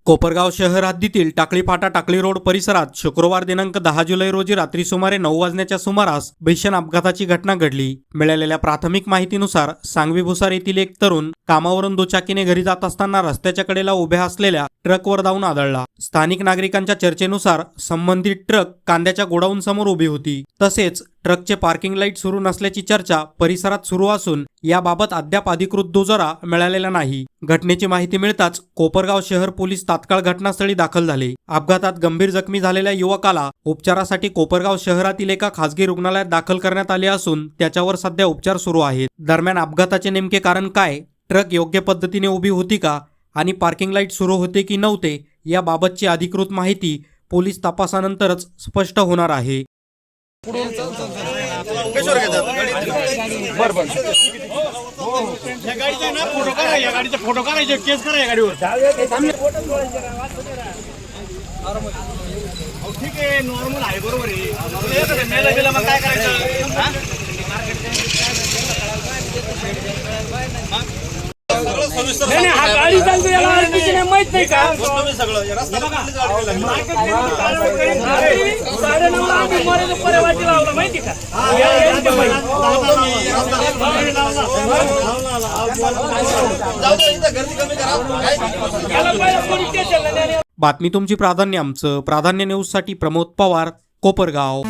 कोपरगाव शहर हद्दीतील टाकळी फाटा टाकळी रोड परिसरात शुक्रवार दिनांक 10 जुलै रोजी रात्री सुमारे 9 वाजण्याच्या सुमारास भीषण अपघाताची घटना घडली। मिळालेल्या प्राथमिक माहितीनुसार सांगवी भुसार येथील एक तरुण कामावरून दुचाकीने घरी जात असताना रस्त्याच्या कडेला उभ्या असलेल्या ट्रकवर जाऊन आदळला। स्थानिक नागरिकांच्या चर्चेनुसार संबंधित ट्रक कांद्याच्या गोडाऊन समोर उभी होती। तसेच ट्रकचे पार्किंग लाईट सुरू नसल्याची चर्चा परिसरात सुरू असून याबाबत अद्याप अधिकृत दुजोरा मिळालेला नाही। घटनेची माहिती मिळताच कोपरगाव शहर पोलीस तात्काळ घटनास्थळी दाखल झाले। अपघातात गंभीर जखमी झालेल्या युवकाला उपचारासाठी कोपरगाव शहरातील एका खासगी रुग्णालयात दाखल करण्यात आले असून त्याच्यावर सध्या उपचार सुरू आहेत। दरम्यान अपघाताचे नेमके कारण काय, ट्रक योग्य पद्धतीने उभी होती का आणि पार्किंग लाईट सुरू होते की नव्हते याबाबतची अधिकृत माहिती पोलीस तपासानंतरच स्पष्ट होणार आहे। फोटो करायचे केस करा या गाडीवर ठीक आहे, नॉर्मल आहे, बरोबर आहे। मेला गेला मग काय करायचं? हा गाडी चालतो याला माहित नाही का? माहिती का? बातमी तुमची प्राधान्य आमचं। प्राधान्य न्यूज साठी प्रमोद पवार, कोपरगाव।